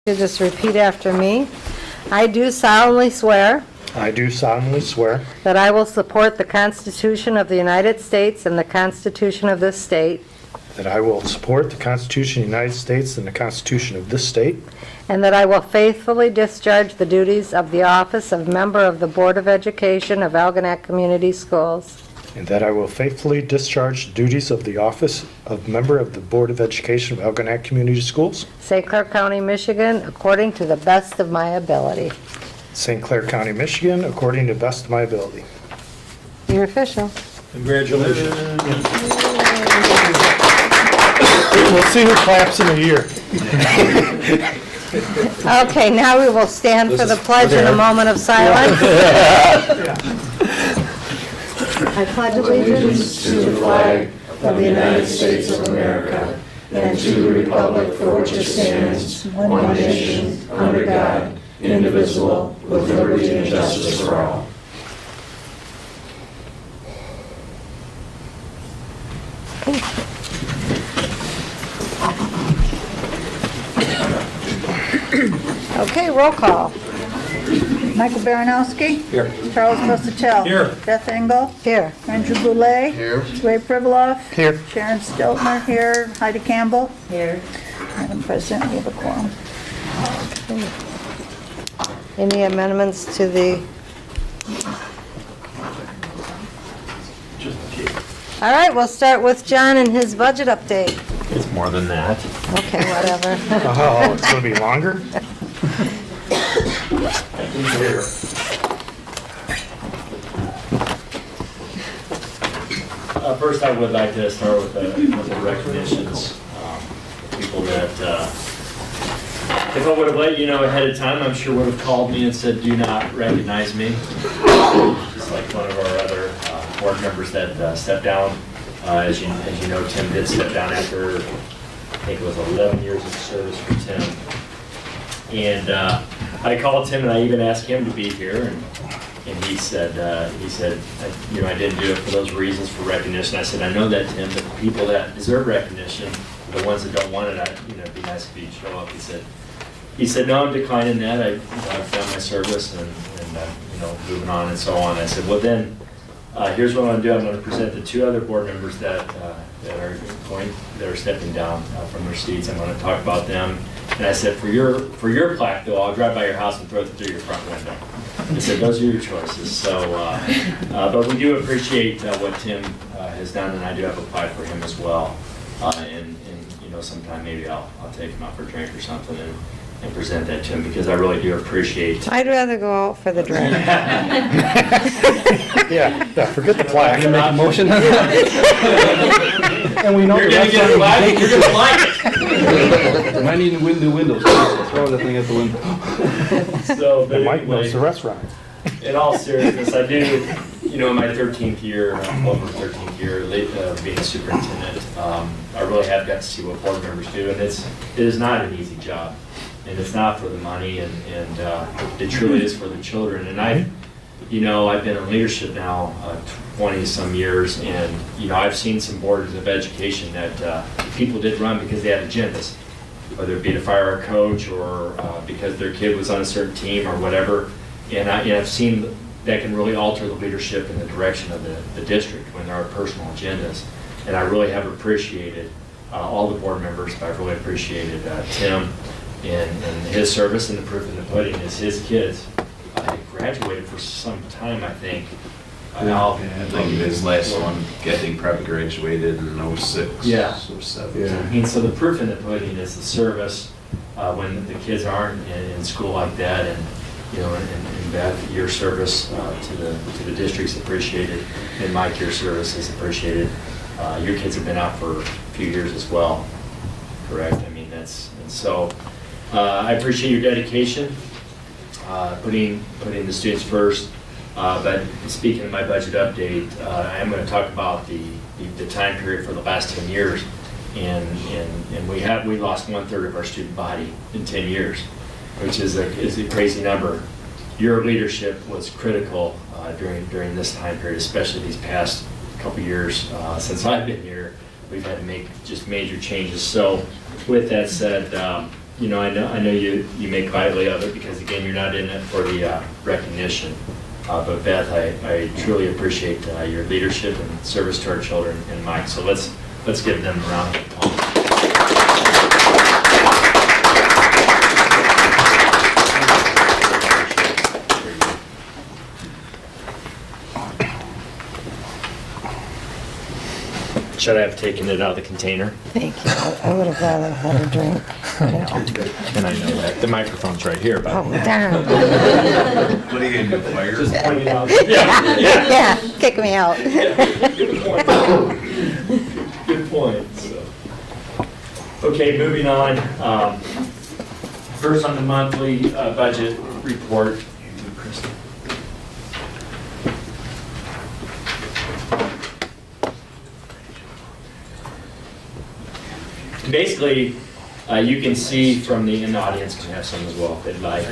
You just repeat after me. I do solemnly swear I do solemnly swear that I will support the Constitution of the United States and the Constitution of this state, that I will support the Constitution of the United States and the Constitution of this state, and that I will faithfully discharge the duties of the office of member of the Board of Education of Algonac Community Schools, and that I will faithfully discharge the duties of the office of member of the Board of Education of Algonac Community Schools, St. Clair County, Michigan, according to the best of my ability. St. Clair County, Michigan, according to the best of my ability. You're official. Congratulations. We'll see who claps in a year. Okay, now we will stand for the pledge in a moment of silence. I pledge allegiance to the flag of the United States of America and to the republic for which it stands, one nation, under God, indivisible, with liberty and justice for all. Okay, roll call. Michael Baranowski. Here. Charles Rosatel. Here. Beth Engel. Here. Andrew Boulay. Here. Ray Priviloff. Here. Sharon Stiltner here. Heidi Campbell. Here. Madam President, we have a quorum. Any amendments to the... All right, we'll start with John and his budget update. It's more than that. Okay, whatever. Oh, it's going to be longer? First, I would like to start with the recognitions. People that, if I would have let you know ahead of time, I'm sure would have called me and said, "Do not recognize me." Just like one of our other board members that stepped down. As you know, Tim did step down after, I think it was 11 years of service for Tim. And I called Tim and I even asked him to be here, and he said, I didn't do it for those reasons for recognition. I said, I know that, Tim, but the people that deserve recognition, the ones that don't want it, it'd be nice if you'd show up. He said, no, I'm declining that. I've done my service and moving on and so on. I said, well then, here's what I'm going to do. I'm going to present the two other board members that are stepping down from their seats. I'm going to talk about them. And I said, for your plaque, though, I'll drive by your house and throw it through your front window. I said, those are your choices. So, but we do appreciate what Tim has done, and I do have applied for him as well. And sometime maybe I'll take him out for a drink or something and present that to him, because I really do appreciate. I'd rather go out for the drink. Yeah, forget the plaque. Can you make a motion? And we know You're going to get a plaque, you're going to like it. Might need new windows. Throw the thing at the window. So, but It might anyway, knows the restaurant. in all seriousness, I do, in my 13th year, over 13th year, being a superintendent, I really have got to see what board members do, and it is not an easy job, and it's not for the money, and it truly is for the children. And I've been in leadership now 20 some years, and I've seen some boards of education that people did run because they had agendas, whether it be to fire a coach or because their kid was on a certain team or whatever. And I've seen that can really alter the leadership and the direction of the district when there are personal agendas. And I really have appreciated all the board members, but I've really appreciated Tim and his service, and the proof in the pudding is his kids. Graduated for some time, I think. I think his last one, I think probably graduated in 06. Yeah. 07. Yeah. So the proof in the pudding is the service when the kids aren't in school like that, and Beth, your service to the district's appreciated, and Mike, your service is appreciated. Your kids have been out for a few years as well, correct? I mean, so I appreciate your dedication, putting the students first. But speaking of my budget update, I am going to talk about the time period for the last 10 years, and we lost 1/3 of our student body in 10 years, which is a crazy number. Your leadership was critical during this time period, especially these past couple years since I've been here. We've had to make just major changes. So with that said, I know you make lightly of it because again, you're not in it for the recognition. But Beth, I truly appreciate your leadership and service to our children and Mike. So let's give them a round of applause. Should I have taken it out of the container? Thank you. I would have rather had a drink. And I know that. The microphone's right here, but. Oh, darn. What are you gonna do, fire? Just point it out. Yeah. Yeah, kick me out. Good point. Good point. So. Okay, moving on. First on the monthly budget report. Basically, you can see from in the audience can have some as well if they'd like.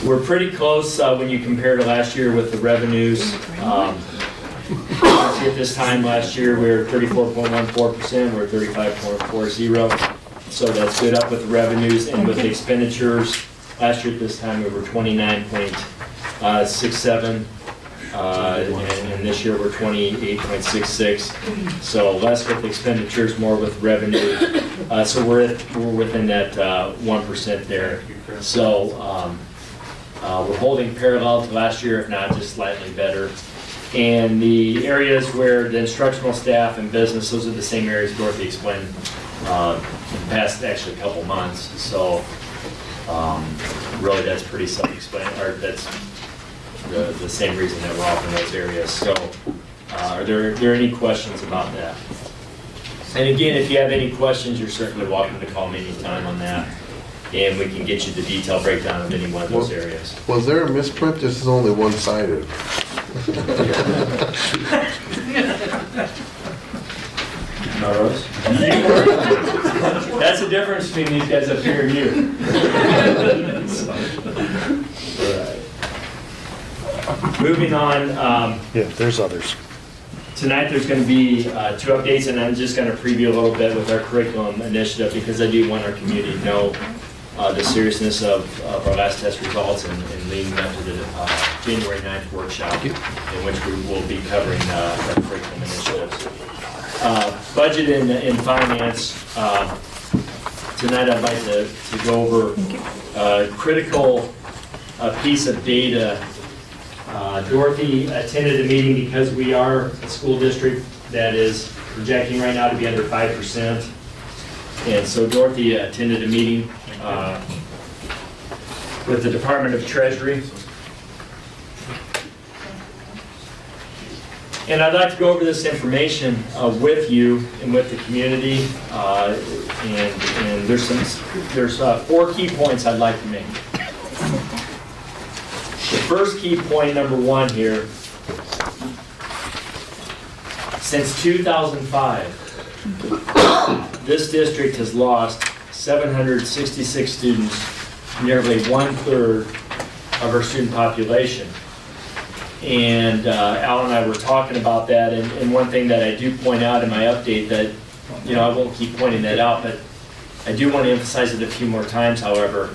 We're pretty close when you compare to last year with the revenues. At this time last year, we were 34.14%, we're 35.40. So that's good up with the revenues and with the expenditures. Last year at this time, we were 29.67. And this year we're 28.66, so less with expenditures, more with revenue. So we're within that 1% there. So we're holding parallel to last year, if not just slightly better. And the areas where the instructional staff and business, those are the same areas Dorothy explained in the past actually couple months. So really that's pretty self-explanatory, or that's the same reason that we're off in those areas. So are there any questions about that? And again, if you have any questions, you're certainly welcome to call me anytime on that. And we can get you the detailed breakdown of any one of those areas. Was there a misprint? This is only one-sided. No, Rose? That's the difference between these guys up here and you. Moving on. Yeah, there's others. Tonight there's going to be 2 updates, and I'm just going to preview a little bit with our curriculum initiative because I do want our community to know the seriousness of our last test results and leading up to the January 9th workshop in which we will be covering our curriculum initiatives. Budget and finance. Tonight I'd like to go over a critical piece of data. Dorothy attended a meeting because we are a school district that is projecting right now to be under 5%. And so Dorothy attended a meeting with the Department of Treasury. And I'd like to go over this information with you and with the community. And there's 4 key points I'd like to make. The first key point, number 1 here, since 2005, this district has lost 766 students, nearly 1/3 of our student population. And Al and I were talking about that, and one thing that I do point out in my update that, I won't keep pointing that out, but I do want to emphasize it a few more times, however.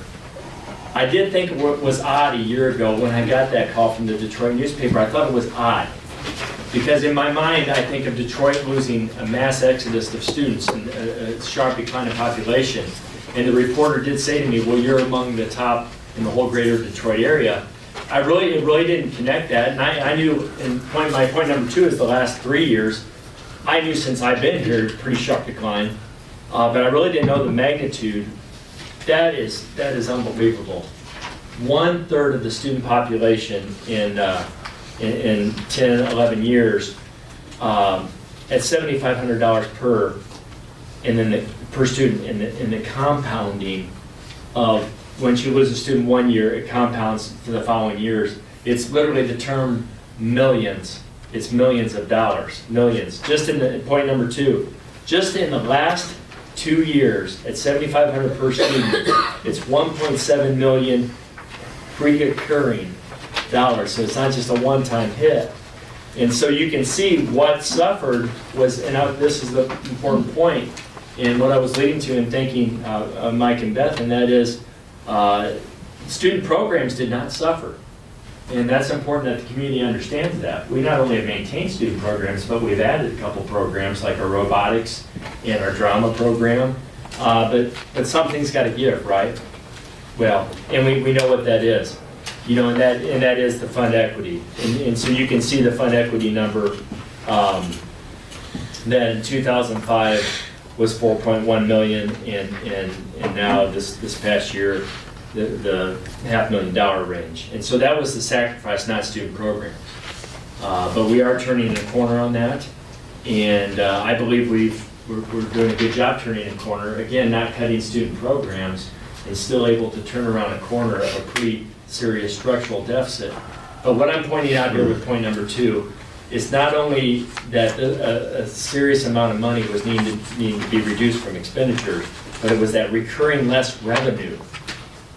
I did think it was odd a year ago when I got that call from the Detroit newspaper. I thought it was odd because in my mind I think of Detroit losing a mass exodus of students and a sharp decline in population. And the reporter did say to me, well, you're among the top in the whole greater Detroit area. It really didn't connect that, and I knew, and my point number 2 is the last 3 years, I knew since I've been here, pretty sharp decline, but I really didn't know the magnitude. That is unbelievable. 1/3 of the student population in 10, 11 years at $7,500 per, and then per student, in the compounding of when you lose a student 1 year, it compounds for the following years. It's literally the term millions. It's millions of dollars, millions. Just in point number 2, just in the last 2 years at $7,500 per student, it's $1.7 million recurring dollars. So it's not just a one-time hit. And so you can see what suffered was, and this is the important point, and what I was leading to in thanking Mike and Beth, and that is student programs did not suffer. And that's important that the community understands that. We not only have maintained student programs, but we've added a couple programs like our robotics and our drama program. But something's got to give, right? Well, and we know what that is. You know, and that is the fund equity. And so you can see the fund equity number that in 2005 was 4.1 million, and now this past year, the $500,000 range. And so that was the sacrifice, not student programs. But we are turning a corner on that, and I believe we're doing a good job turning a corner. Again, not cutting student programs, and still able to turn around a corner of a pretty serious structural deficit. But what I'm pointing out here with point number 2 is not only that a serious amount of money was needing to be reduced from expenditures, but it was that recurring less revenue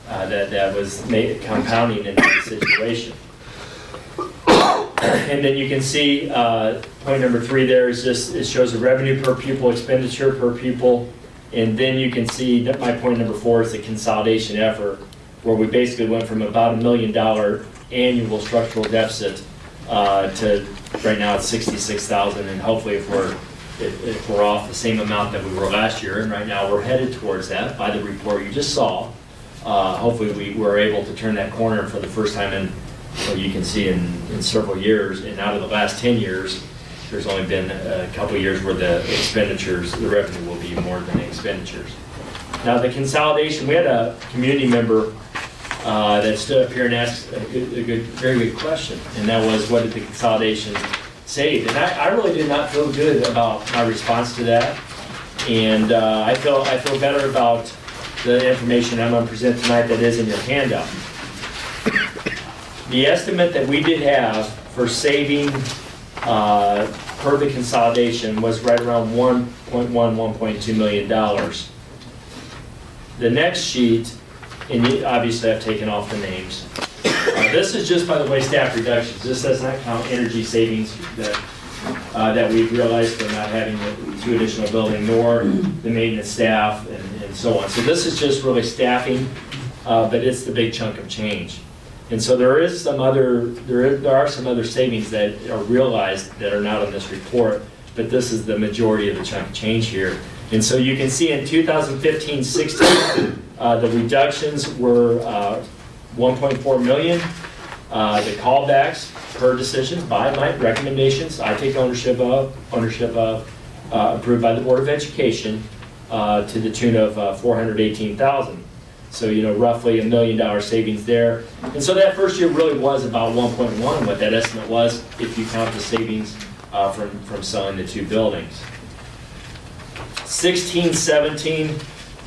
that was compounding in the situation. And then you can see point number 3 there is just, it shows the revenue per pupil, expenditure per pupil, and then you can see that my point number 4 is the consolidation effort, where we basically went from about $1 million annual structural deficit to right now it's 66,000, and hopefully if we're off the same amount that we were last year, and right now we're headed towards that by the report you just saw. Hopefully we were able to turn that corner for the first time in, well, you can see in several years, and out of the last 10 years, there's only been a couple of years where the expenditures, the revenue will be more than the expenditures. Now the consolidation, we had a community member that stood up here and asked a very good question, and that was, what did the consolidation save? And I really did not feel good about my response to that, and I feel better about the information I'm going to present tonight that is in your handout. The estimate that we did have for saving per the consolidation was right around $1.2 million. The next sheet, and obviously I've taken off the names. This is just, by the way, staff reductions. This does not count energy savings that we've realized from not having the 2 additional buildings, nor the maintenance staff and so on. So this is just really staffing, but it's the big chunk of change. And so there are some other savings that are realized that are not on this report, but this is the majority of the chunk of change here. And so you can see in 2015-16, the reductions were 1.4 million. The callbacks per decision by my recommendations, I take ownership of, approved by the Board of Education, to the tune of 418,000. So, you know, roughly $1 million savings there. And so that first year really was about 1.1, what that estimate was, if you count the savings from selling the 2 buildings. 16, 17,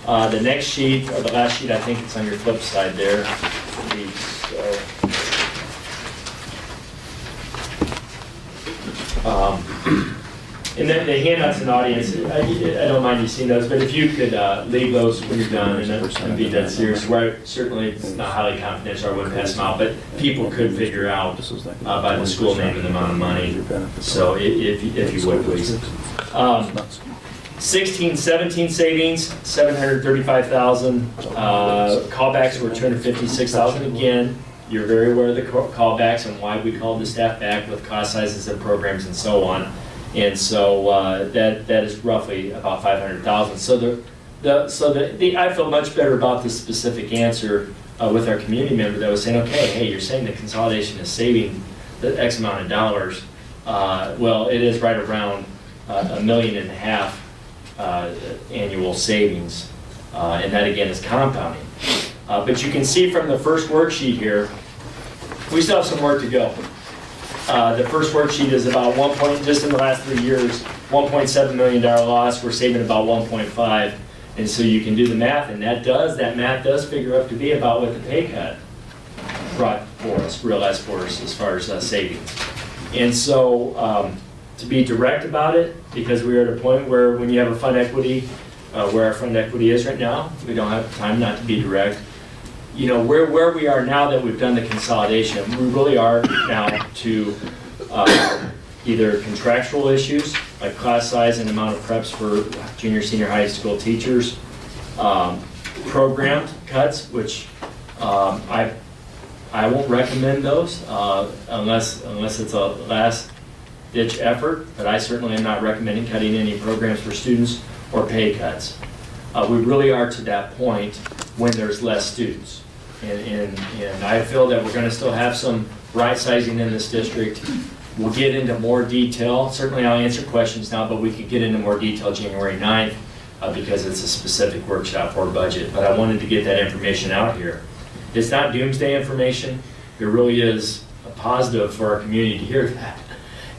the next sheet, or the last sheet, I think it's on your flip side there. And then the handouts in the audience, I don't mind you seeing those, but if you could leave those when you're done and be that serious, where certainly it's not highly confidential, I wouldn't pass them out, but people could figure out by the school name and the amount of money. So if you would, please. 16, 17 savings, 735,000. Callbacks were 256,000 again. You're very aware of the callbacks and why we called the staff back with cost sizes and programs and so on. And so that is roughly about 500,000. So I feel much better about this specific answer with our community member that was saying, okay, hey, you're saying the consolidation is saving the X amount of dollars. Well, it is right around $1.5 million annual savings, and that again is compounding. But you can see from the first worksheet here, we still have some work to go. The first worksheet is about just in the last 3 years, $1.7 million loss. We're saving about 1.5, and so you can do the math, and that math does figure up to be about what the pay cut brought for us, realized for us as far as savings. And so to be direct about it, because we are at a point where when you have a fund equity, where our fund equity is right now, we don't have time not to be direct. You know, where we are now that we've done the consolidation, we really are now to either contractual issues like class size and amount of preps for junior, senior high school teachers. Program cuts, which I won't recommend those unless it's a last-ditch effort, but I certainly am not recommending cutting any programs for students or pay cuts. We really are to that point when there's less students. And I feel that we're going to still have some right sizing in this district. We'll get into more detail. Certainly I'll answer questions now, but we could get into more detail January 9th because it's a specific workshop for budget. But I wanted to get that information out here. It's not doomsday information. It really is a positive for our community to hear that.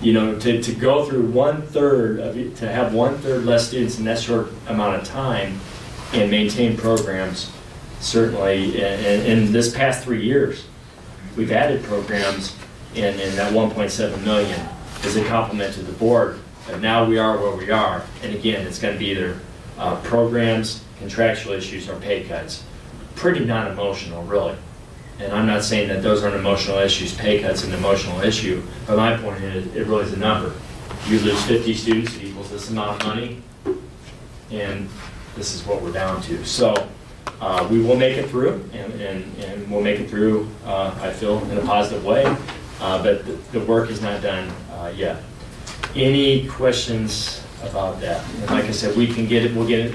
You know, to go through 1/3 of it, to have 1/3 less students in that short amount of time and maintain programs, certainly, in this past 3 years, we've added programs in that 1.7 million is a compliment to the board. But now we are where we are. And again, it's going to be either programs, contractual issues, or pay cuts. Pretty non-emotional, really. And I'm not saying that those aren't emotional issues. Pay cuts an emotional issue. But my point is, it really is a number. You lose 50 students, it equals this amount of money. And this is what we're down to. So we will make it through, and we'll make it through, I feel, in a positive way. But the work is not done yet. Any questions about that? And like I said, we'll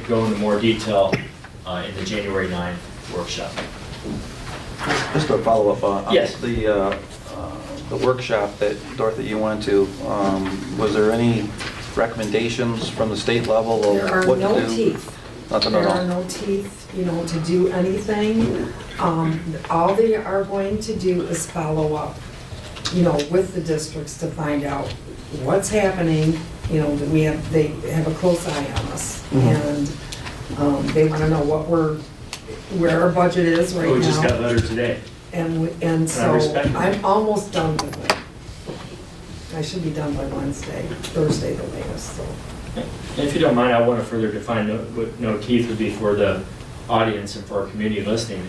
go into more detail in the January 9th workshop. Just a follow-up on Yes. the workshop that, Dorothy, you went to. Was there any recommendations from the state level There of are what to no do? teeth. Nothing There at are all? no teeth, to do anything. All they are going to do is follow up, with the districts to find out what's happening, that they have a close eye on us. And they want to know where our budget is right now. We just got a letter today. And so respect it. I'm almost done with it. I should be done by Thursday the latest, so. And if you don't mind, I want to further define what no teeth would be for the audience and for our community listening.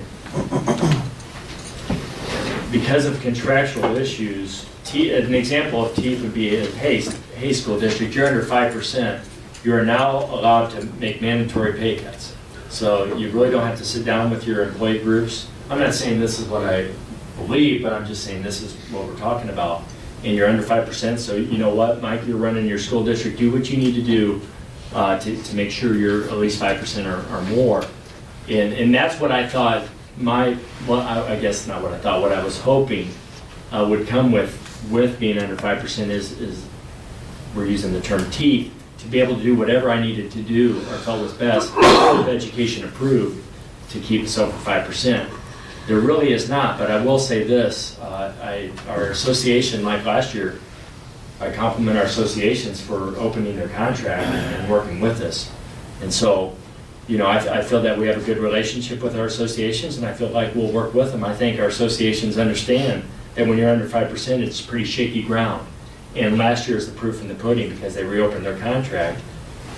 Because of contractual issues, an example of teeth would be in Hay School District, you're under 5%, you are now allowed to make mandatory pay cuts. So you really don't have to sit down with your employee groups. I'm not saying this is what I believe, but I'm just saying this is what we're talking about. And you're under 5%, so you know what, Mike, you're running your school district, do what you need to do to make sure you're at least 5% or more. And that's what I thought I guess not what I thought, what I was hoping would come with being under 5% is we're using the term teeth, to be able to do whatever I needed to do or felt was best, with education approved, to keep us over 5%. There really is not, but I will say this, our association, like last year, I compliment our associations for opening their contract and working with us. And so, I feel that we have a good relationship with our associations, and I feel like we'll work with them. I think our associations understand that when you're under 5%, it's pretty shaky ground. And last year is the proof in the pudding because they reopened their contract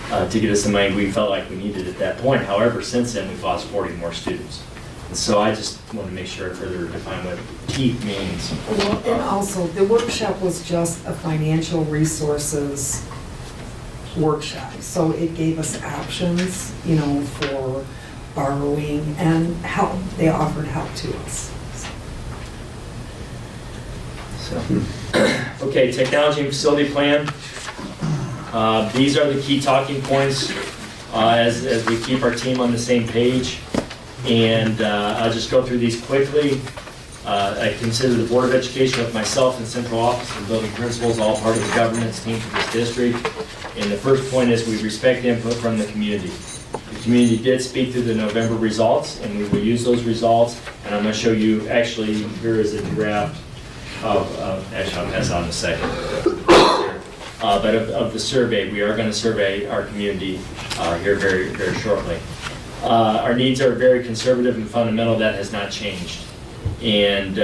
to get us the money we felt like we needed at that point. However, since then, we've lost 40 more students. And so I just want to make sure I further define what teeth means. Well, and also, the workshop was just a financial resources workshop. So it gave us options, for borrowing and help. They offered help to us. So, okay, technology and facility plan. These are the key talking points as we keep our team on the same page. And I'll just go through these quickly. I consider the Board of Education with myself and central office and building principals all part of the governance team for this district. And the first point is we respect input from the community. The community did speak to the November results, and we will use those results. And I'm going to show you, actually, here is a draft actually I'll pass on in a second. But of the survey, we are going to survey our community here very, very shortly. Our needs are very conservative and fundamental. That has not changed. And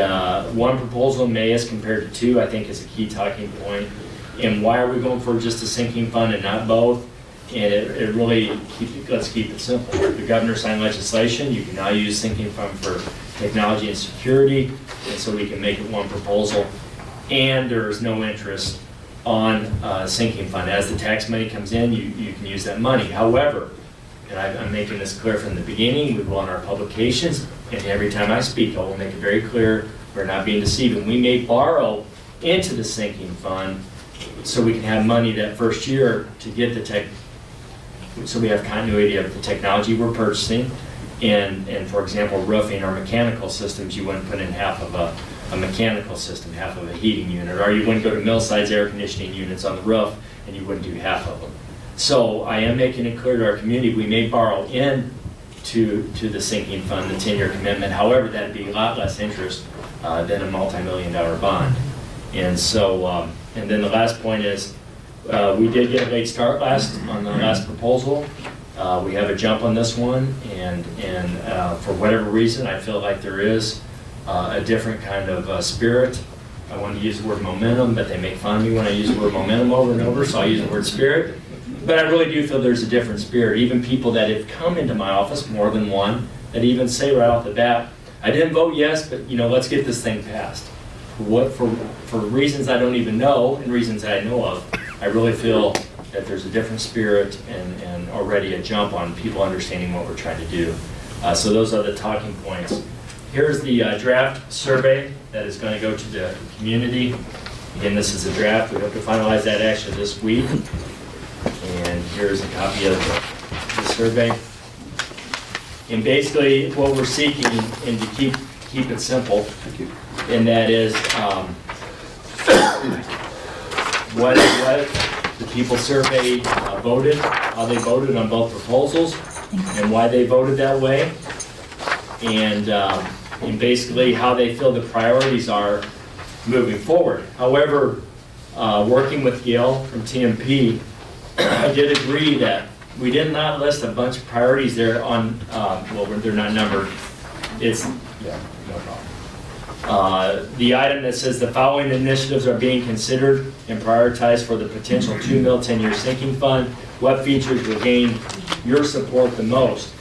one proposal in May as compared to two, I think, is a key talking point. And why are we going for just a sinking fund and not both? And it really, let's keep it simple. The governor signed legislation. You can now use sinking fund for technology and security. And so we can make it one proposal. And there is no interest on a sinking fund. As the tax money comes in, you can use that money. However, and I'm making this clear from the beginning, we will on our publications, and every time I speak, I will make it very clear, we're not being deceiving. We may borrow into the sinking fund so we can have money that first year to get the tech, so we have continuity of the technology we're purchasing. And for example, roofing or mechanical systems, you wouldn't put in half of a mechanical system, half of a heating unit, or you wouldn't go to mill-size air conditioning units on the roof and you wouldn't do half of them. So I am making it clear to our community, we may borrow in to the sinking fund, the 10-year commitment. However, that'd be a lot less interest than a multi-million-dollar bond. And so, and then the last point is, we did get a late start on the last proposal. We have a jump on this one, and for whatever reason, I feel like there is a different kind of spirit. I want to use the word momentum, but they make fun of me when I use the word momentum over and over, so I use the word spirit. But I really do feel there's a different spirit. Even people that have come into my office, more than one, that even say right off the bat, I didn't vote yes, but let's get this thing passed. For reasons I don't even know and reasons I know of, I really feel that there's a different spirit and already a jump on people understanding what we're trying to do. So those are the talking points. Here's the draft survey that is going to go to the community. Again, this is a draft. We hope to finalize that actually this week. And here's a copy of the survey. And basically what we're seeking, and to keep it simple, and that is what the people surveyed voted, how they voted on both proposals, and why they voted that way, and basically how they feel the priorities are moving forward. However, working with Gail from TMP, I did agree that we did not list a bunch of priorities there on, well, they're not numbered. It's, yeah, no problem. The item that says the following initiatives are being considered and prioritized for the potential 2 mil 10-year sinking fund. What features will gain your support the most?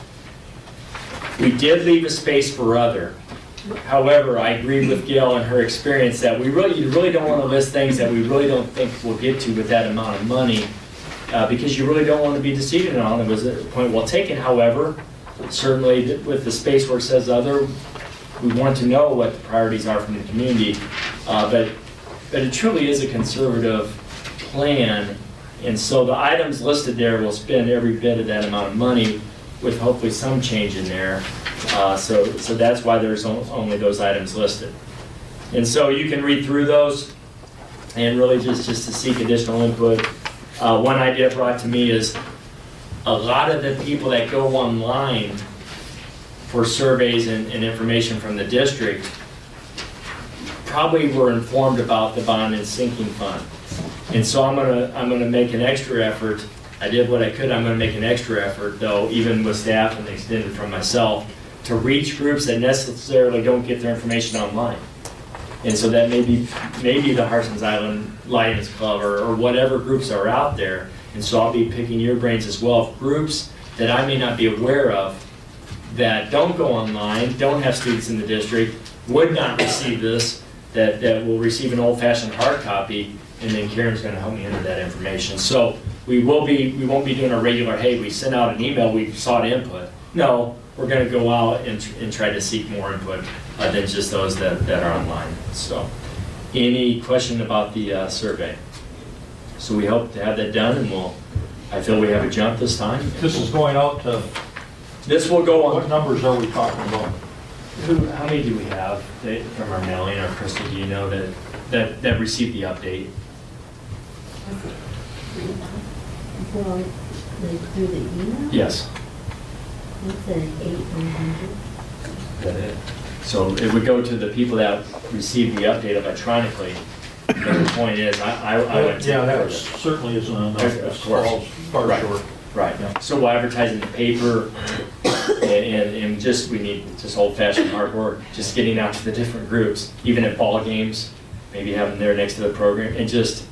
We did leave a space for other. However, I agree with Gail and her experience that you really don't want to list things that we really don't think we'll get to with that amount of money, because you really don't want to be deceived on. It was a point well taken. However, certainly with the space where it says other, we want to know what the priorities are from the community, but it truly is a conservative plan, and so the items listed there will spend every bit of that amount of money with hopefully some change in there, so that's why there's only those items listed. And so you can read through those and really just to seek additional input. One idea brought to me is a lot of the people that go online for surveys and information from the district probably were informed about the bond and sinking fund. And so I'm gonna make an extra effort. I did what I could. I'm gonna make an extra effort, though, even with staff and extended from myself, to reach groups that necessarily don't get their information online. And so that maybe the Harson's Island Lions Club or whatever groups are out there. And so I'll be picking your brains as well, of groups that I may not be aware of that don't go online, don't have students in the district, would not receive this, that will receive an old-fashioned hard copy, and then Karen's going to help me enter that information. So we won't be doing a regular, hey, we sent out an email, we sought input. No, we're going to go out and try to seek more input than just those that are online. So any question about the survey? So we hope to have that done, and I feel we have a jump this time. This is going out to, This will go what on. numbers are we talking about? How many do we have from our mailing, or Crystal, do you know that received the update? Well, through the email? Yes. It's an 800. Is that it? So it would go to the people that received the update electronically. But the point is, I went to. Yeah, that certainly isn't enough. Of It's course. far Right. short. Right. Yeah. So we'll advertise in the paper, and just, we need just old-fashioned hard work, just getting out to the different groups, even at ball games, maybe have them there next to the program, and just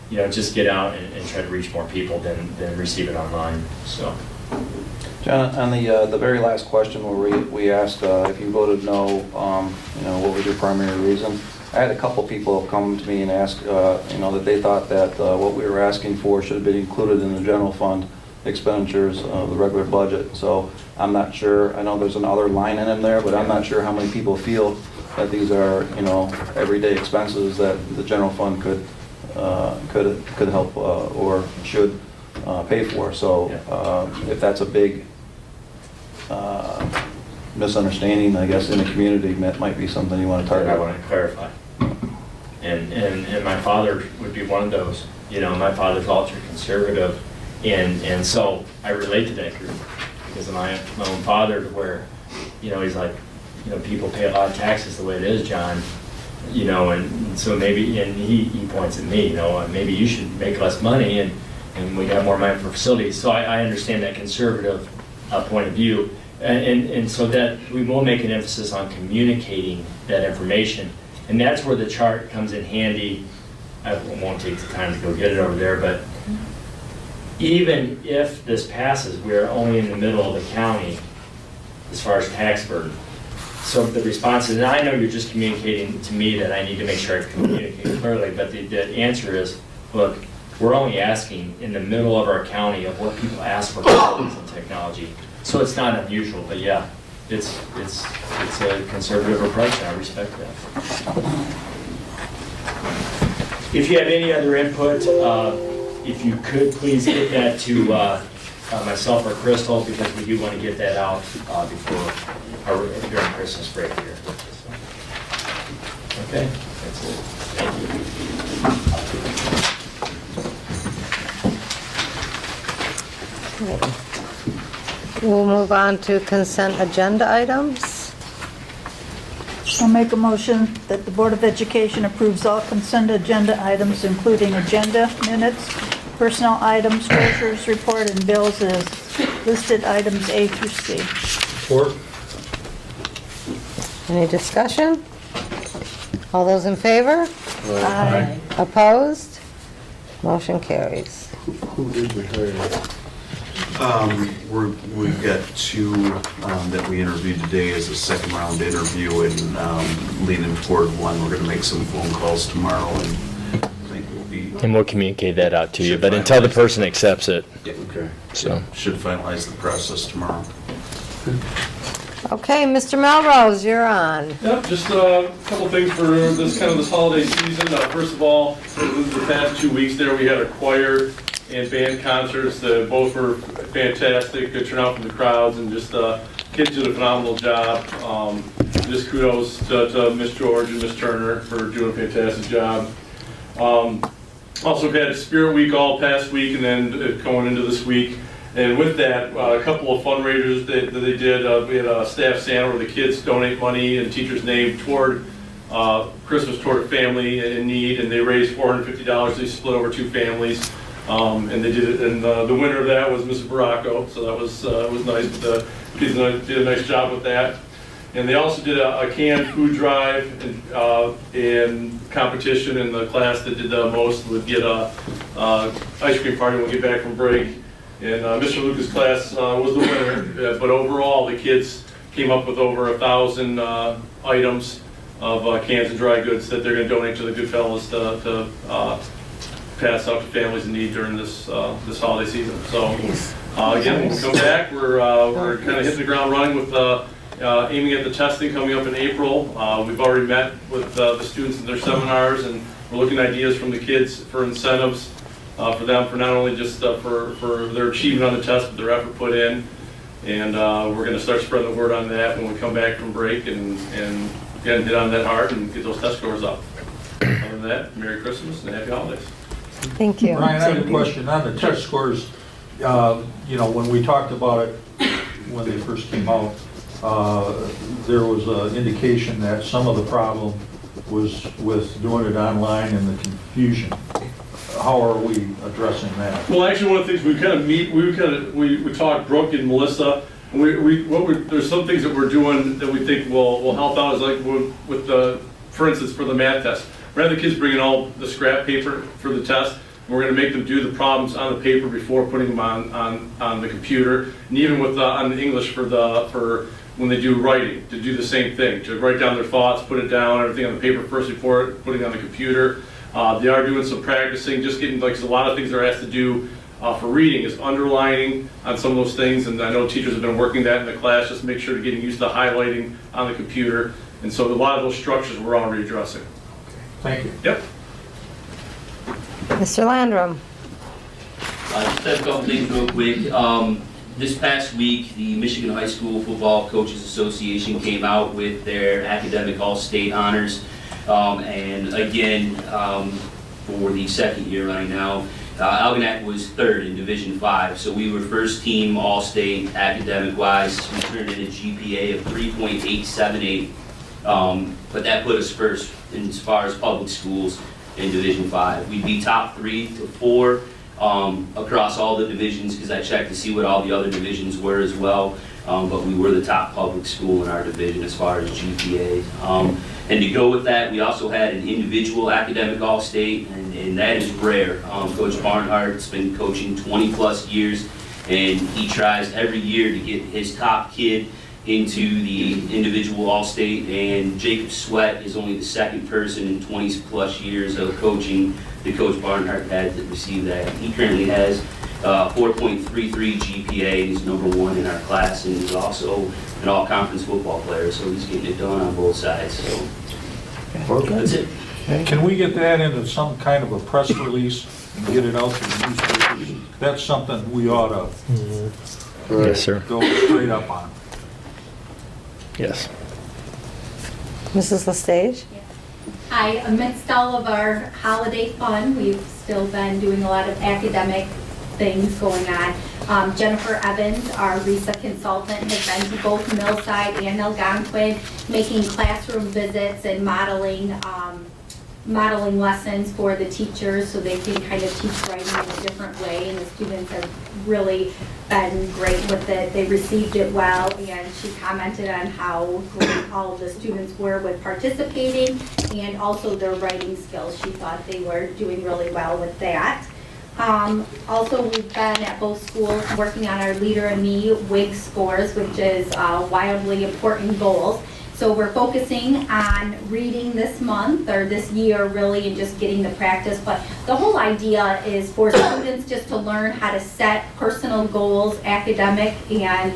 get out and try to reach more people than receive it online, so. John, on the very last question where we asked if you voted no, what was your primary reason? I had a couple people come to me and ask, that they thought that what we were asking for should have been included in the general fund expenditures of the regular budget. So I'm not sure, I know there's another line in there, but I'm not sure how many people feel that these are, everyday expenses that the general fund could help or should pay for. So if that's a big misunderstanding, I guess, in the community, that might be something you want to target. I want to clarify. And my father would be one of those. My father's ultra conservative, and so I relate to that group because of my own father, where he's like, people pay a lot of taxes the way it is, John. And so maybe, and he points at me, maybe you should make less money and we got more money for facilities. So I understand that conservative point of view. And so that we will make an emphasis on communicating that information. And that's where the chart comes in handy. I won't take the time to go get it over there, but even if this passes, we're only in the middle of the county as far as tax burden. So the response is, and I know you're just communicating to me that I need to make sure I communicate clearly, but the answer is, look, we're only asking in the middle of our county of what people ask for facilities and technology. So it's not unusual, but yeah, it's a conservative approach, and I respect that. If you have any other input, if you could please get that to myself or Crystal, because we do want to get that out during Christmas break here. Okay, that's it. Thank you. We'll move on to consent agenda items. I'll make a motion that the Board of Education approves all consent agenda items, including agenda, minutes, personnel items, treasurer's report, and bills as listed items A through C. Support. Any discussion? All those in favor? Aye. Opposed? Motion carries. Who did we hire? We've got two that we interviewed today as a second round interview, and leaning toward one. We're going to make some phone calls tomorrow, and I think we'll be. And we'll communicate that out to you, but until the person accepts it. Okay. So. Should finalize the process tomorrow. Okay, Mr. Melrose, you're on. Yep, just a couple things for this holiday season. First of all, the past 2 weeks there, we had a choir and band concerts. Both were fantastic. Good turnout from the crowds, and just kids did a phenomenal job. Just kudos to Miss George and Miss Turner for doing a fantastic job. Also had a Spirit Week all past week, and then going into this week. And with that, a couple of fundraisers that they did. We had a staff Santa where the kids donate money and teachers' name toward Christmas toward a family in need, and they raised $450. They split over 2 families, and they did it. And the winner of that was Mrs. Baracco, so that was nice. But the kids did a nice job with that. And they also did a canned food drive and competition, and the class that did the most would get a ice cream party when we get back from break. And Mr. Lucas' class was the winner, but overall the kids came up with over 1,000 items of cans and dry goods that they're going to donate to the Goodfellas to pass out to families in need during this holiday season. So again, when we come back, we're kind of hitting the ground running with aiming at the testing coming up in April. We've already met with the students in their seminars, and we're looking at ideas from the kids for incentives for them, for not only just for their achievement on the test, but their effort put in. And we're going to start spreading the word on that when we come back from break, and again, hit on that hard and get those test scores up. Other than that, Merry Christmas and Happy Holidays. Thank you. Brian, I have a question on the test scores. When we talked about it when they first came out, there was an indication that some of the problem was with doing it online and the confusion. How are we addressing that? Well, actually, one of the things we talked, Brooke and Melissa, and there's some things that we're doing that we think will help out, is like with for instance, for the math test. We're having the kids bring in all the scrap paper for the test, and we're going to make them do the problems on the paper before putting them on the computer, and even with on the English for when they do writing, to do the same thing, to write down their thoughts, put it down, everything on the paper first before putting it on the computer. They are doing some practicing, just getting, like, a lot of things they're asked to do for reading is underlining on some of those things, and I know teachers have been working that in the class, just to make sure they're getting used to highlighting on the computer. And so a lot of those structures we're already addressing. Thank you. Yep. Mr. Landrum. Just a couple things real quick. This past week, the Michigan High School Football Coaches Association came out with their academic all-state honors. And again, for the second year right now, Algonac was third in Division 5, so we were first team all-state academic-wise. We turned in a GPA of 3.878, but that put us first as far as public schools in Division 5. We'd be top 3 to 4 across all the divisions, because I checked to see what all the other divisions were as well, but we were the top public school in our division as far as GPA. And to go with that, we also had an individual academic all-state, and that is rare. Coach Barnhart's been coaching 20 plus years, and he tries every year to get his top kid into the individual all-state, and Jacob Sweat is only the second person in 20 plus years of coaching that Coach Barnhart had to receive that. He currently has 4.33 GPA, and he's #1 in our class, and he's also an all-conference football player, so he's getting it done on both sides. So that's it. Can we get that into some kind of a press release and get it out to the newspapers? That's something we ought to Yes, sir. go straight up on. Yes. Mrs. Lestage? Hi, amidst all of our holiday fun, we've still been doing a lot of academic things going on. Jennifer Evans, our RISA consultant, has been to both Millside and Algonquin, making classroom visits and modeling lessons for the teachers so they can kind of teach writing in a different way, and the students have really been great with it. They received it well, and she commented on how great all of the students were with participating and also their writing skills. She thought they were doing really well with that. Also, we've been at both schools working on our Leader in Me WIG scores, which is wildly important goals. So we're focusing on reading this month, or this year really, and just getting the practice. But the whole idea is for students just to learn how to set personal goals, academic and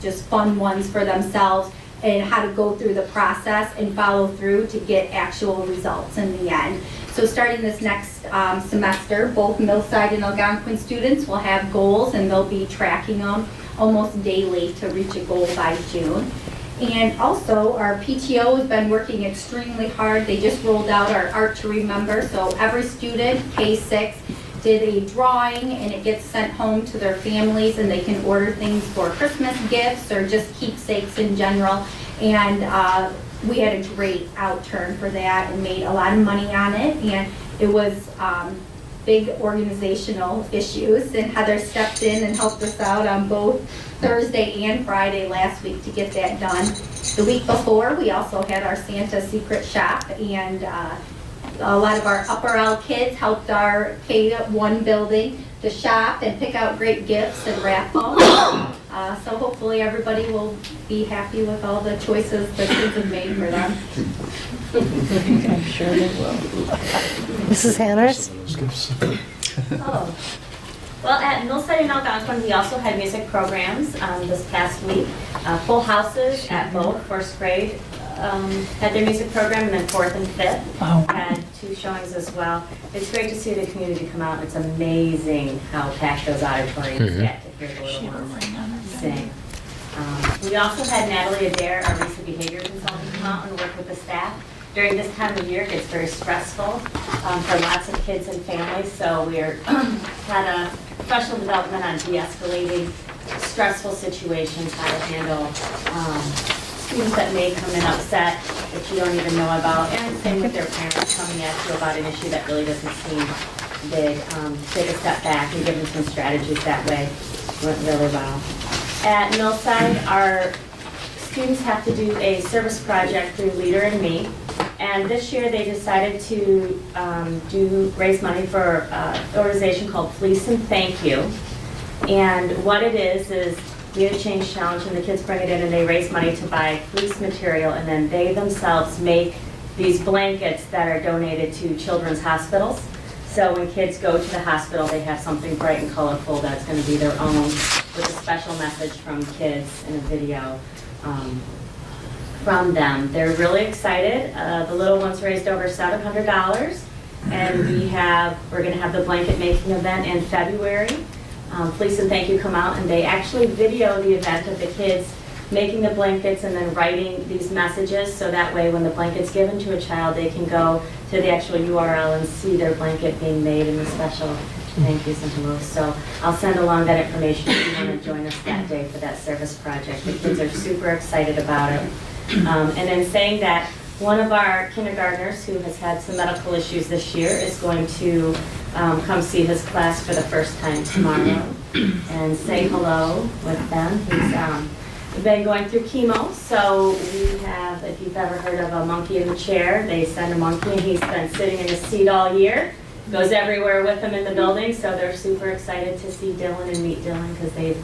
just fun ones for themselves, and how to go through the process and follow through to get actual results in the end. So starting this next semester, both Millside and Algonquin students will have goals, and they'll be tracking them almost daily to reach a goal by June. And also, our PTO has been working extremely hard. They just rolled out our Art to Remember, so every student, K-6, did a drawing, and it gets sent home to their families, and they can order things for Christmas gifts or just keepsakes in general. And we had a great outturn for that and made a lot of money on it, and it was big organizational issues, and Heather stepped in and helped us out on both Thursday and Friday last week to get that done. The week before, we also had our Santa Secret Shop, and a lot of our Upper L kids helped our K-1 building to shop and pick out great gifts and wrap them. So hopefully everybody will be happy with all the choices the kids have made for them. I'm sure they will. Mrs. Hanners? Oh. Well, at Millside and Algonquin, we also had music programs this past week. Full houses at both. First grade had their music program, and then 4th and 5th had 2 showings as well. It's great to see the community come out. It's amazing how packed those auditoriums get to hear the little ones sing. We also had Natalie Adair, our RISA behavior consultant, come out and work with the staff. During this time of year, it gets very stressful for lots of kids and families, so we had a professional development on de-escalating stressful situations, how to handle students that may come in upset that you don't even know about, and same with their parents coming at you about an issue that really doesn't seem big. Take a step back and give them some strategies that way. Went really well. At Millside, our students have to do a service project through Leader in Me, and this year they decided to raise money for an organization called Fleece and Thank You. And what it is We had a change challenge, and the kids bring it in and they raise money to buy fleece material, and then they themselves make these blankets that are donated to children's hospitals. So when kids go to the hospital, they have something bright and colorful that's going to be their own, with a special message from kids in a video from them. They're really excited. The little ones raised over $700, and we're going to have the blanket making event in February. Fleece and Thank You come out, and they actually video the event of the kids making the blankets and then writing these messages, so that way when the blanket's given to a child, they can go to the actual URL and see their blanket being made in the special thank yous and hellos. So I'll send along that information if you want to join us that day for that service project. The kids are super excited about it. And then saying that one of our kindergartners who has had some medical issues this year is going to come see his class for the first time tomorrow and say hello with them. He's been going through chemo, so we have, if you've ever heard of a monkey in the chair, they send a monkey, and he's been sitting in his seat all year, goes everywhere with them in the building, so they're super excited to see Dylan and meet Dylan, because they've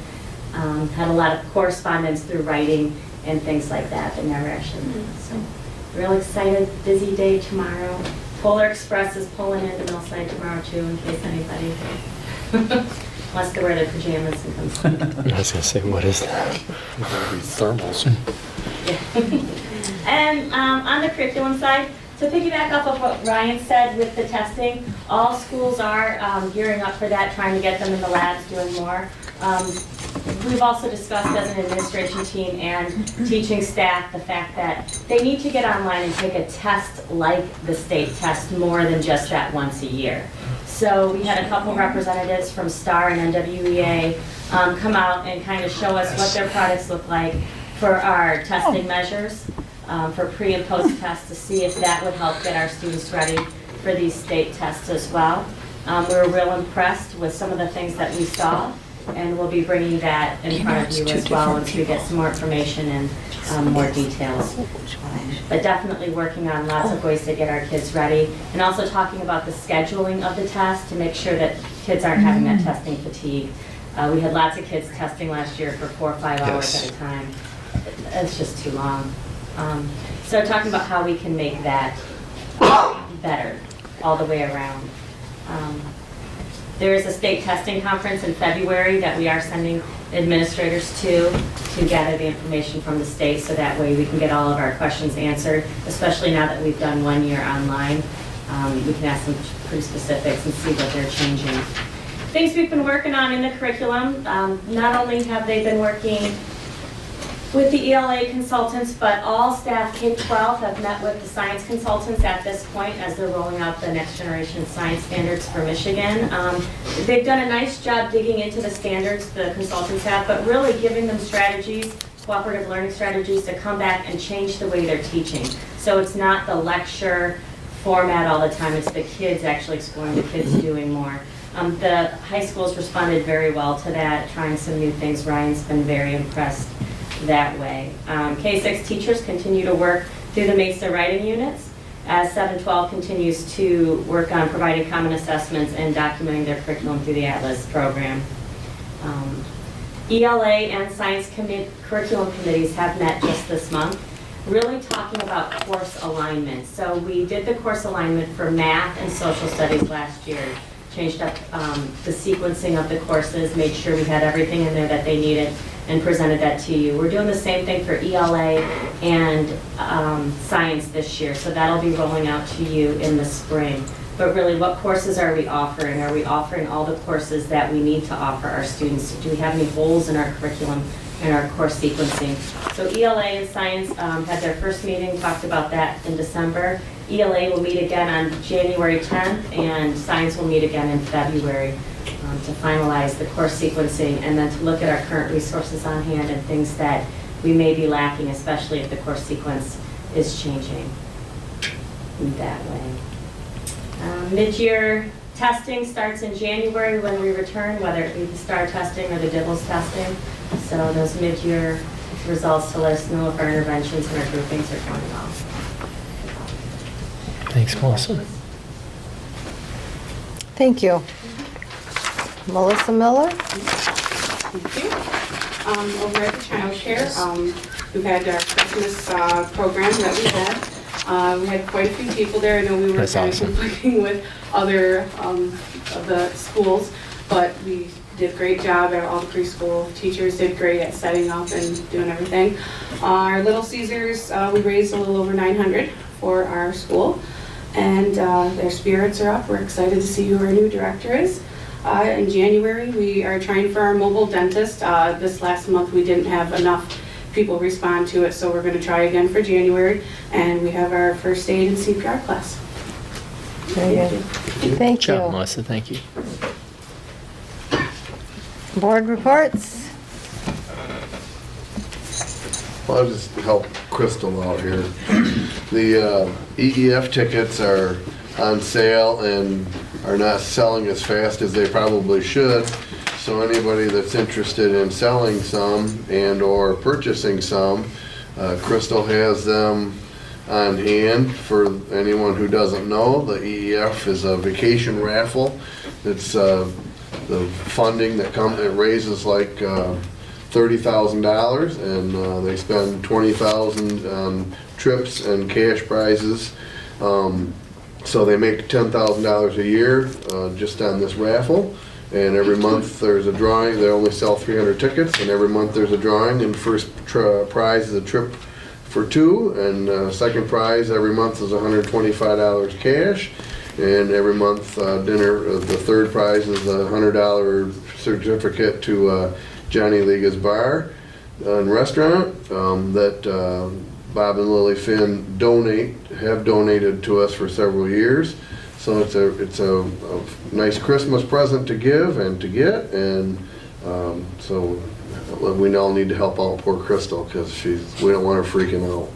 had a lot of correspondence through writing and things like that, but never actually met. So real excited, busy day tomorrow. Polar Express is pulling into Millside tomorrow too, in case anybody wants to wear their pajamas and come see. I was going to say, what is that? That'd be thermals. Yeah. And on the curriculum side, to piggyback off of what Ryan said with the testing, all schools are gearing up for that, trying to get them in the labs, doing more. We've also discussed as an administration team and teaching staff the fact that they need to get online and take a test like the state test more than just that once a year. So we had a couple representatives from STAR and NWEA come out and kind of show us what their products look like for our testing measures, for pre and post tests, to see if that would help get our students ready for these state tests as well. We were real impressed with some of the things that we saw, and we'll be bringing that in front of you as well once we get some more information and more details. But definitely working on lots of ways to get our kids ready, and also talking about the scheduling of the test to make sure that kids aren't having that testing fatigue. We had lots of kids testing last year for 4 or 5 hours at a time. It's just too long. So talking about how we can make that better all the way around. There is a state testing conference in February that we are sending administrators to gather the information from the state, so that way we can get all of our questions answered, especially now that we've done 1 year online. We can ask them pretty specifics and see what they're changing. Things we've been working on in the curriculum, not only have they been working with the ELA consultants, but all staff K-12 have met with the science consultants at this point as they're rolling out the next generation science standards for Michigan. They've done a nice job digging into the standards, the consultants have, but really giving them strategies, cooperative learning strategies, to come back and change the way they're teaching. So it's not the lecture format all the time, it's the kids actually exploring, the kids doing more. The high schools responded very well to that, trying some new things. Ryan's been very impressed that way. K-6 teachers continue to work through the MESA writing units, as 7-12 continues to work on providing common assessments and documenting their curriculum through the Atlas program. ELA and science curriculum committees have met just this month, really talking about course alignment. So we did the course alignment for math and social studies last year, changed up the sequencing of the courses, made sure we had everything in there that they needed, and presented that to you. We're doing the same thing for ELA and science this year, so that'll be rolling out to you in the spring. But really, what courses are we offering? Are we offering all the courses that we need to offer our students? Do we have any holes in our curriculum and our course sequencing? So ELA and science had their first meeting, talked about that in December. ELA will meet again on January 10th, and science will meet again in February to finalize the course sequencing, and then to look at our current resources on hand and things that we may be lacking, especially if the course sequence is changing in that way. Mid-year testing starts in January when we return, whether it be the STAR testing or the DIBELS testing. So those mid-year results to let us know if our interventions and our groupings are going well. Thanks, Melissa. Thank you. Melissa Miller? over at the child care. We've had our Christmas program that we had. We had quite a few people there. I know we were That's kind awesome. of conflicting with other of the schools, but we did a great job. All the preschool teachers did great at setting up and doing everything. Our Little Caesars, we raised a little over $900 for our school, and their spirits are up. We're excited to see who our new director is. In January, we are trying for our mobile dentist. This last month, we didn't have enough people respond to it, so we're going to try again for January, and we have our first aid and CPR class. Very good. Thank Good job, you. Melissa, thank you. Board reports? Well, I'll just help Crystal out here. The EEF tickets are on sale and are not selling as fast as they probably should. So anybody that's interested in selling some and or purchasing some, Crystal has them on hand. For anyone who doesn't know, the EEF is a vacation raffle. It's the funding that it raises like $30,000, and they spend $20,000 on trips and cash prizes. So they make $10,000 a year just on this raffle. And every month there's a drawing. They only sell 300 tickets, and every month there's a drawing. And first prize is a trip for two, and second prize every month is $125 cash. And every month dinner, the third prize is a $100 certificate to Johnny Liga's Bar and Restaurant that Bob and Lily Finn have donated to us for several years. So it's a nice Christmas present to give and to get, and so we all need to help out poor Crystal because we don't want her freaking out.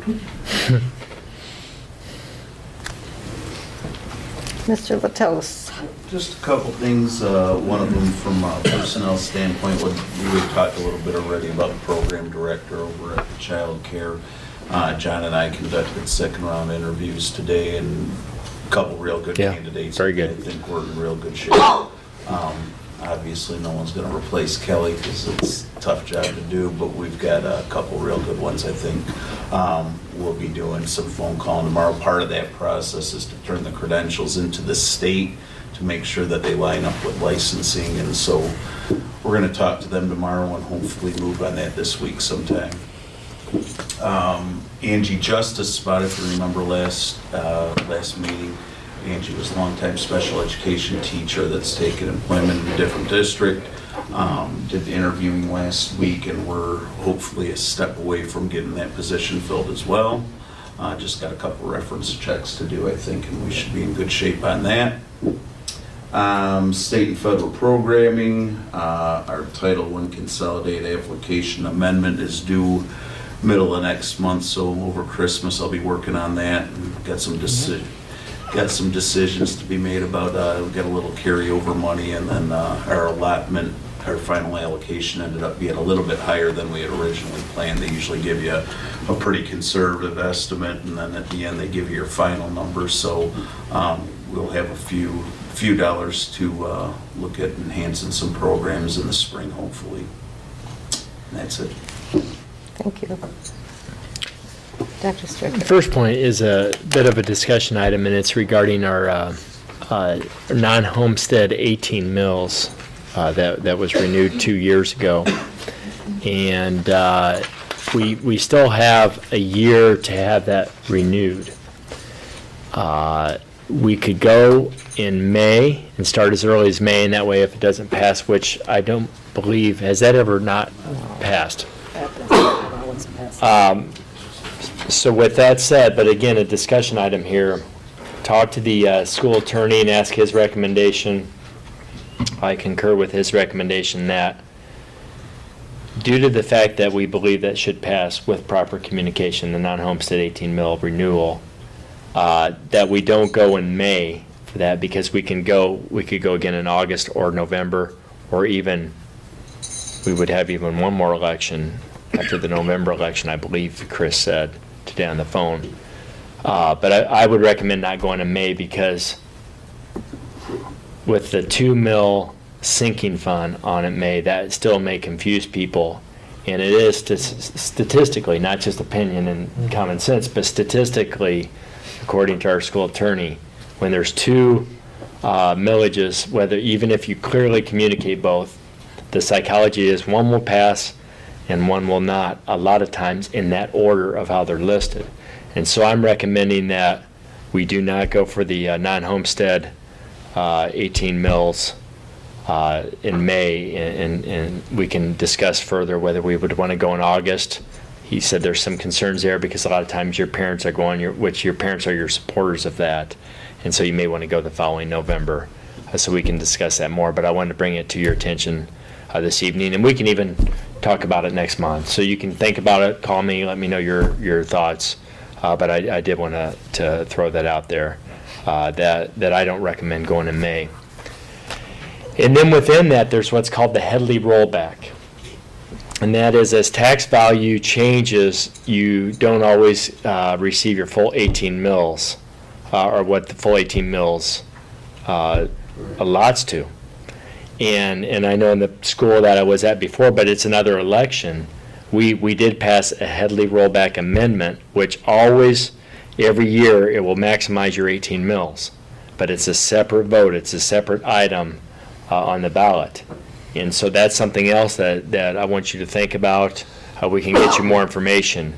Mr. Latos. Just a couple things, one of them from a personnel standpoint, we had talked a little bit already about the program director over at the child care. John and I conducted second round interviews today, and a couple real good candidates. Very good. I think we're in real good shape. Obviously, no one's going to replace Kelly because it's a tough job to do, but we've got a couple real good ones, I think. We'll be doing some phone calling tomorrow. Part of that process is to turn the credentials into the state to make sure that they line up with licensing, and so we're going to talk to them tomorrow and hopefully move on that this week sometime. Angie Justice spot, if you remember last meeting. Angie was a longtime special education teacher that's taken employment in a different district. Did the interviewing last week, and we're hopefully a step away from getting that position filled as well. Just got a couple reference checks to do, I think, and we should be in good shape on that. State and federal programming, our Title I Consolidated Application Amendment is due middle of next month, so over Christmas I'll be working on that and got some decisions to be made about, we got a little carryover money, and then our allotment, our final allocation ended up being a little bit higher than we had originally planned. They usually give you a pretty conservative estimate, and then at the end they give you your final number, so we'll have a few dollars to look at enhancing some programs in the spring, hopefully. And that's it. Thank you. Dr. Strickland. The first point is a bit of a discussion item, and it's regarding our non-homestead 18 mills that was renewed 2 years ago. And we still have a year to have that renewed. We could go in May and start as early as May, and that way if it doesn't pass, which I don't believe, has that ever not passed? So with that said, but again, a discussion item here, talk to the school attorney and ask his recommendation. I concur with his recommendation that due to the fact that we believe that should pass with proper communication, the non-homestead 18 mil renewal, that we don't go in May for that, because we could go again in August or November, or even, we would have even one more election after the November election, I believe Chris said today on the phone. But I would recommend not going in May, because with the 2 mil sinking fund on it May, that still may confuse people, And it is statistically, not just opinion and common sense, but statistically, according to our school attorney, when there's two millages, whether even if you clearly communicate both, the psychology is one will pass and one will not, a lot of times in that order of how they're listed. And so I'm recommending that we do not go for the non-homestead 18 mills in May, and we can discuss further whether we would want to go in August. He said there's some concerns there because a lot of times your parents are going, which your parents are your supporters of that, and so you may want to go the following November. So we can discuss that more, but I wanted to bring it to your attention this evening, and we can even talk about it next month. So you can think about it, call me, let me know your thoughts. But I did want to throw that out there, that I don't recommend going in May. And then within that, there's what's called the Headley rollback. And that is, as tax value changes, you don't always receive your full 18 mills, or what the full 18 mills allots to. And I know in the school that I was at before, but it's another election, we did pass a Headley rollback amendment, which always, every year, it will maximize your 18 mills. But it's a separate vote, it's a separate item on the ballot. And so that's something else that I want you to think about. We can get you more information.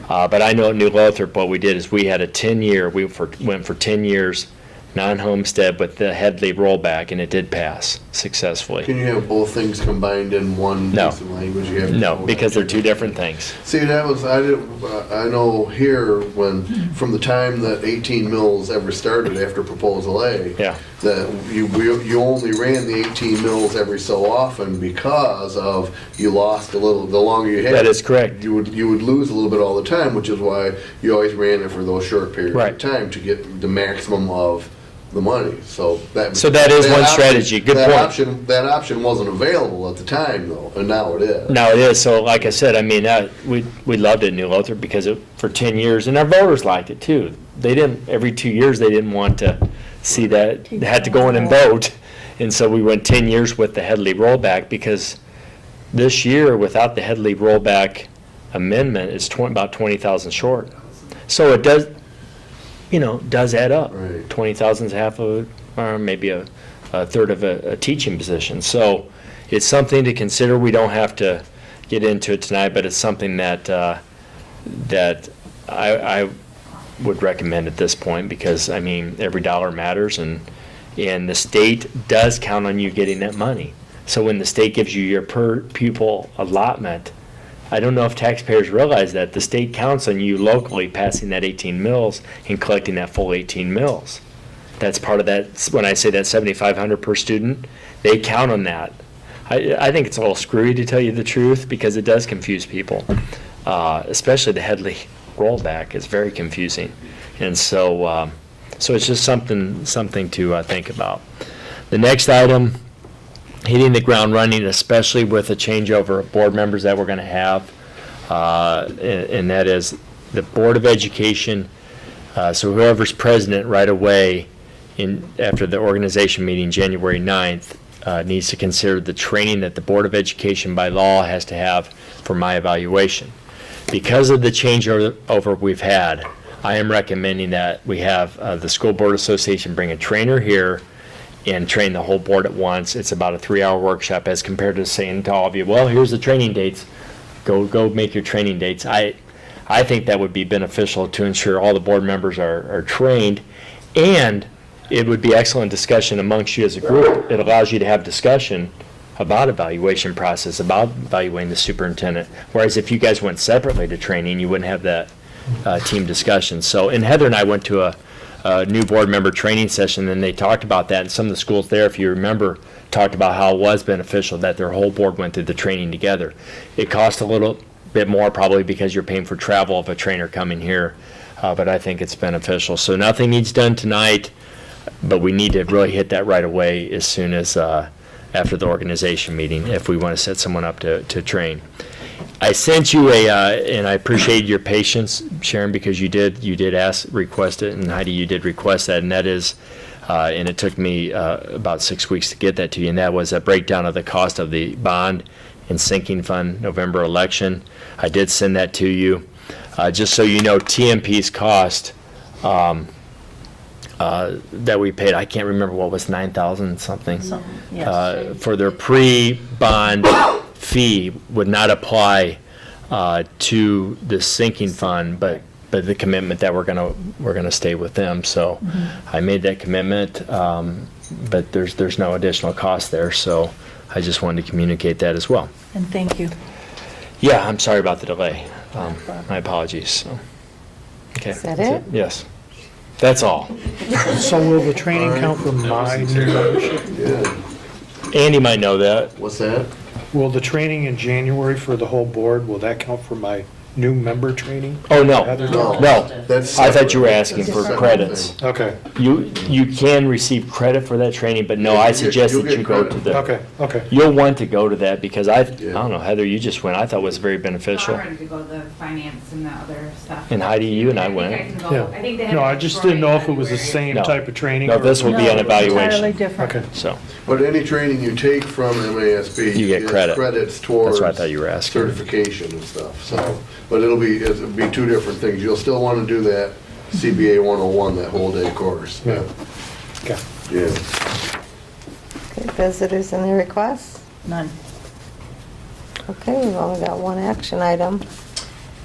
But I know at New Lothrop, what we did is we had a 10-year, went for 10 years, non-homestead with the Headley rollback, and it did pass successfully. Can you have both things combined in one piece of language? You have No, because they're two different things. See, I know here when, from the time that 18 mills ever started after Proposal A, Yeah. that you only ran the 18 mills every so often because of you lost a little, the longer you had. That is correct. You would lose a little bit all the time, which is why you always ran it for those short periods Right. of time to get the maximum of the money. So that is one strategy. Good point. That option wasn't available at the time though, and now it is. Now it is. So like I said, I mean, we loved it in New Lothrop because for 10 years, and our voters liked it too. They didn't, every 2 years, they didn't want to see that, they had to go in and vote. And so we went 10 years with the Headley rollback, because this year, without the Headley rollback amendment, it's about 20,000 short. So it does, does add up. Right. 20,000 is half of, or maybe a third of a teaching position. So it's something to consider. We don't have to get into it tonight, but it's something that I would recommend at this point, because I mean, every dollar matters, and the state does count on you getting that money. So when the state gives you your per pupil allotment, I don't know if taxpayers realize that the state counts on you locally passing that 18 mills and collecting that full 18 mills. That's part of that. When I say that $7,500 per student, they count on that. I think it's a little screwy, to tell you the truth, because it does confuse people, especially the Headley rollback is very confusing, and so it's just something to think about. The next item, hitting the ground running, especially with a changeover of board members that we're going to have, and that is the Board of Education. So whoever's president right away after the organization meeting January 9th needs to consider the training that the Board of Education by law has to have for my evaluation. Because of the changeover we've had, I am recommending that we have the School Board Association bring a trainer here and train the whole board at once. It's about a 3-hour workshop, as compared to saying to all of you, well, here's the training dates. Go make your training dates. I think that would be beneficial to ensure all the board members are trained, and it would be excellent discussion amongst you as a group. It allows you to have discussion about evaluation process, about evaluating the superintendent. Whereas if you guys went separately to training, you wouldn't have that team discussion. So, and Heather and I went to a new board member training session, and they talked about that. And some of the schools there, if you remember, talked about how it was beneficial that their whole board went through the training together. It cost a little bit more, probably because you're paying for travel of a trainer coming here, but I think it's beneficial. So nothing needs done tonight, but we need to really hit that right away as soon as after the organization meeting, if we want to set someone up to train. I sent you and I appreciate your patience, Sharon, because you did request it, and Heidi, you did request that, and that is, and it took me about 6 weeks to get that to you, and that was a breakdown of the cost of the bond and sinking fund, November election. I did send that to you. Just so you know, TMP's cost that we paid, I can't remember what was 9,000 something. Yes. For their pre-bond fee would not apply to the sinking fund, but the commitment that we're gonna stay with them. So I made that commitment, but there's no additional cost there. So I just wanted to communicate that as well. And thank you. Yeah, I'm sorry about the delay. My apologies. So, okay. Is that that's it? Yes. That's all. So will the training count for my new membership? Yeah. Andy might know that. What's that? Will the training in January for the whole board, will that count for my new member training? Oh, no. Heather? No. No. That's I thought you were separate. asking That's for a separate credits. thing. Okay, You can receive credit for that training, but no, Yeah, I you'll suggest get that you go to credit. the. okay. You'll want to go to that because I Yeah. don't know, Heather, you just went. I thought it was very beneficial. I'm ready to go to the finance and the other stuff. And Heidi, you and I think went. can go. Yeah. I think they have No, I it just for didn't know if it was the February. same No. type of training. No, or- this will be an Entirely evaluation. different. Okay. So But any training you take from MASB. You get gets credit. Credits towards. That's what I thought you were asking. Certification and stuff, so. But it'll be two different things. You'll still want to do that CBA 101, that whole day course. Yeah. Okay. Yeah. Okay, visitors and their requests? None. Okay, we've only got one action item.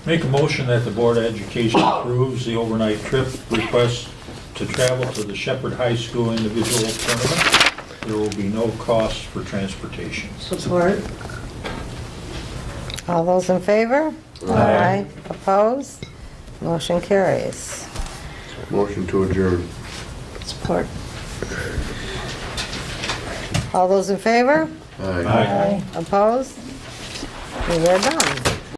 Make a motion that the Board of Education approves the overnight trip request to travel to the Shepherd High School individual tournament. There will be no cost for transportation. Support. All those in favor? Aye. Opposed? Motion carries. Motion to adjourn. Support. All those in favor? Aye. Aye. Opposed? We are done.